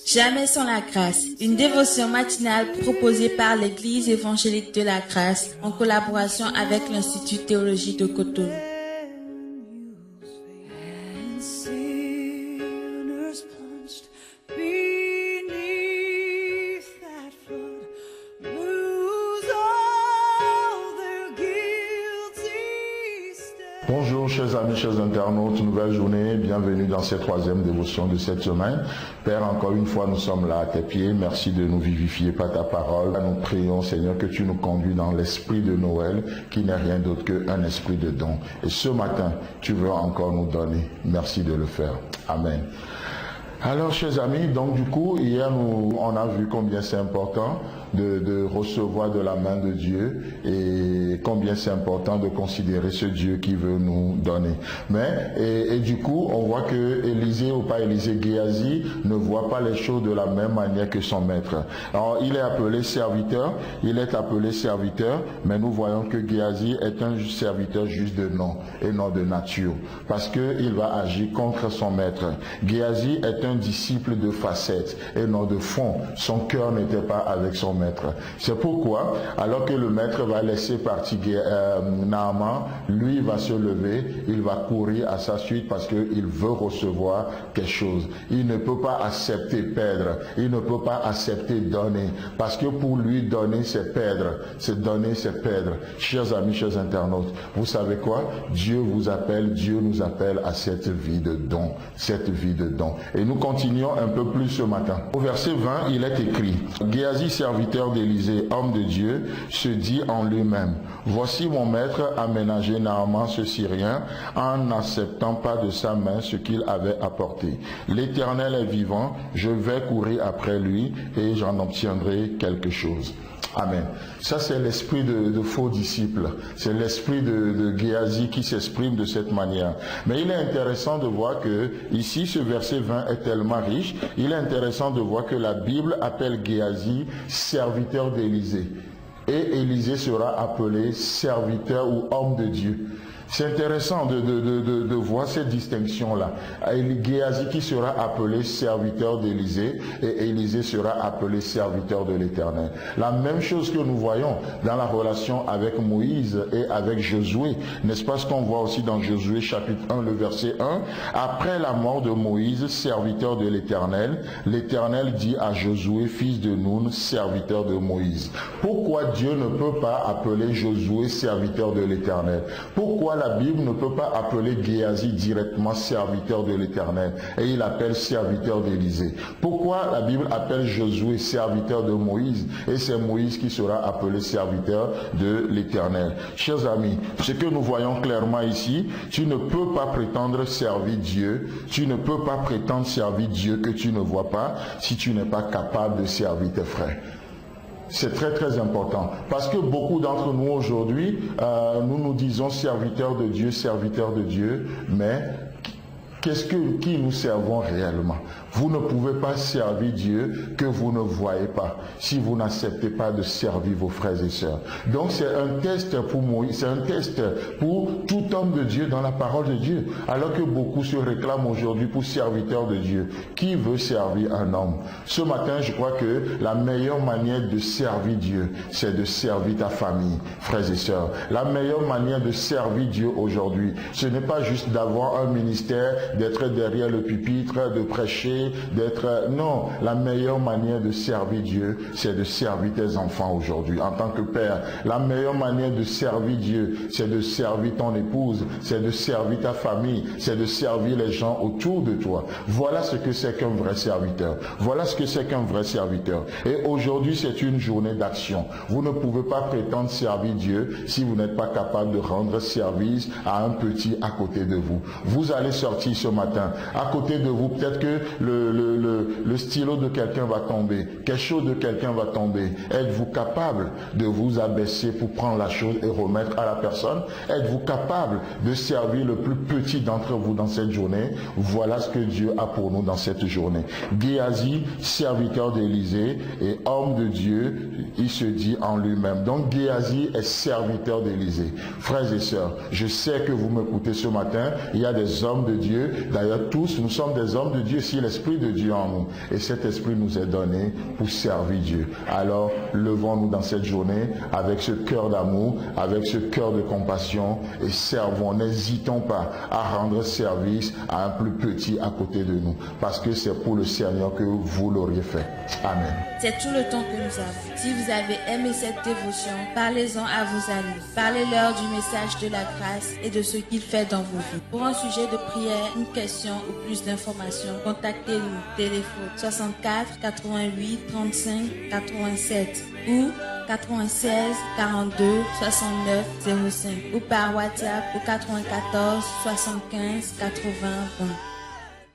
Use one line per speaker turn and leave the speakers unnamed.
Jamais sans la grâce, une dévotion matinale proposée par l'Église évangélique de la grâce en collaboration avec l'Institut théologique de Cotonou.
Bonjour chers amis, chers internautes, nouvelle journée, bienvenue dans cette troisième dévotion de cette semaine. Père, encore une fois nous sommes là à tes pieds, merci de nous vivifier par ta parole. Nous prions Seigneur que tu nous conduis dans l'esprit de Noël qui n'est rien d'autre qu'un esprit de don. Et ce matin, tu veux encore nous donner, merci de le faire. Amen. Alors chers amis, donc du coup hier on a vu combien c'est important de recevoir de la main de Dieu et combien c'est important de considérer ce Dieu qui veut nous donner. Mais et du coup on voit que Élisée ou pas Élisée, Géasi ne voit pas les choses de la même manière que son maître. Alors il est appelé serviteur, mais nous voyons que Géasi est un serviteur juste de nom et non de nature, parce que il va agir contre son maître. Géasi est un disciple de facette et non de fond. Son cœur n'était pas avec son maître. C'est pourquoi, alors que le maître va laisser partir Naaman, lui va se lever, il va courir à sa suite parce qu'il veut recevoir quelque chose. Il ne peut pas accepter perdre, il ne peut pas accepter donner, parce que pour lui donner c'est perdre, c'est donner c'est perdre. Chers amis, chers internautes, vous savez quoi? Dieu vous appelle, Dieu nous appelle à cette vie de don, cette vie de don. Et nous continuons un peu plus ce matin. Au verset 20, il est écrit: Géasi, serviteur d'Élisée, homme de Dieu, se dit en lui-même: voici mon maître a ménagé Naaman ce Syrien en n'acceptant pas de sa main ce qu'il avait apporté. L'Éternel est vivant, je vais courir après lui et j'en obtiendrai quelque chose. Amen. Ça c'est l'esprit de faux disciples. C'est l'esprit de Géasi qui s'exprime de cette manière. Mais il est intéressant de voir que ici ce verset 20 est tellement riche. Il est intéressant de voir que la Bible appelle Géasi serviteur d'Élisée. Et Élisée sera appelé serviteur ou homme de Dieu. C'est intéressant de voir cette distinction-là. Géasi qui sera appelé serviteur d'Élisée et Élisée sera appelé serviteur de l'Éternel. La même chose que nous voyons dans la relation avec Moïse et avec Josué. N'est-ce pas ce qu'on voit aussi dans Josué chapitre 1, le verset 1? Après la mort de Moïse, serviteur de l'Éternel, l'Éternel dit à Josué, fils de Nun, serviteur de Moïse. Pourquoi Dieu ne peut pas appeler Josué serviteur de l'Éternel? Pourquoi la Bible ne peut pas appeler Géasi directement serviteur de l'Éternel et il appelle serviteur d'Élisée? Pourquoi la Bible appelle Josué serviteur de Moïse et c'est Moïse qui sera appelé serviteur de l'Éternel? Chers amis, ce que nous voyons clairement ici, tu ne peux pas prétendre servir Dieu, tu ne peux pas prétendre servir Dieu que tu ne vois pas si tu n'es pas capable de servir tes frères. C'est très très important parce que beaucoup d'entre nous aujourd'hui, nous nous disons serviteurs de Dieu, mais qui nous servons réellement? Vous ne pouvez pas servir Dieu que vous ne voyez pas, si vous n'acceptez pas de servir vos frères et sœurs. Donc c'est un test pour Moïse, c'est un test pour tout homme de Dieu dans la parole de Dieu. Alors que beaucoup se réclament aujourd'hui pour serviteurs de Dieu. Qui veut servir un homme? Ce matin, je crois que la meilleure manière de servir Dieu, c'est de servir ta famille, frères et sœurs. La meilleure manière de servir Dieu aujourd'hui, ce n'est pas juste d'avoir un ministère, d'être derrière le pupitre, de prêcher, Non, la meilleure manière de servir Dieu, c'est de servir tes enfants aujourd'hui, en tant que père. La meilleure manière de servir Dieu, c'est de servir ton épouse, c'est de servir ta famille, c'est de servir les gens autour de toi. Voilà ce que c'est qu'un vrai serviteur. Voilà ce que c'est qu'un vrai serviteur. Et aujourd'hui, c'est une journée d'action. Vous ne pouvez pas prétendre servir Dieu si vous n'êtes pas capable de rendre service à un petit à côté de vous. Vous allez sortir ce matin. À côté de vous, peut-être que le stylo de quelqu'un va tomber, quelque chose de quelqu'un va tomber. Êtes-vous capable de vous abaisser pour prendre la chose et remettre à la personne? Êtes-vous capable de servir le plus petit d'entre vous dans cette journée? Voilà ce que Dieu a pour nous dans cette journée. Géasi, serviteur d'Élisée et homme de Dieu, il se dit en lui-même. Donc Géasi est serviteur d'Élisée. Frères et sœurs, je sais que vous m'écoutez ce matin, il y a des hommes de Dieu d'ailleurs tous, nous sommes des hommes de Dieu si l'Esprit de Dieu en nous. Et cet Esprit nous est donné pour servir Dieu. Alors, levons-nous dans cette journée avec ce cœur d'amour, avec ce cœur de compassion et servons. N'hésitons pas à rendre service à un plus petit à côté de nous. Parce que c'est pour le Seigneur que vous l'auriez fait. Amen.
C'est tout le temps que nous avons. Si vous avez aimé cette dévotion, parlez-en à vos amis. Parlez-leur du message de la grâce et de ce qu'il fait dans vos vies. Pour un sujet de prière, une question ou plus d'informations, contactez-nous. Téléphone 64 88 35 87 ou 96 42 69 05 ou par WhatsApp au 94 75 80 20.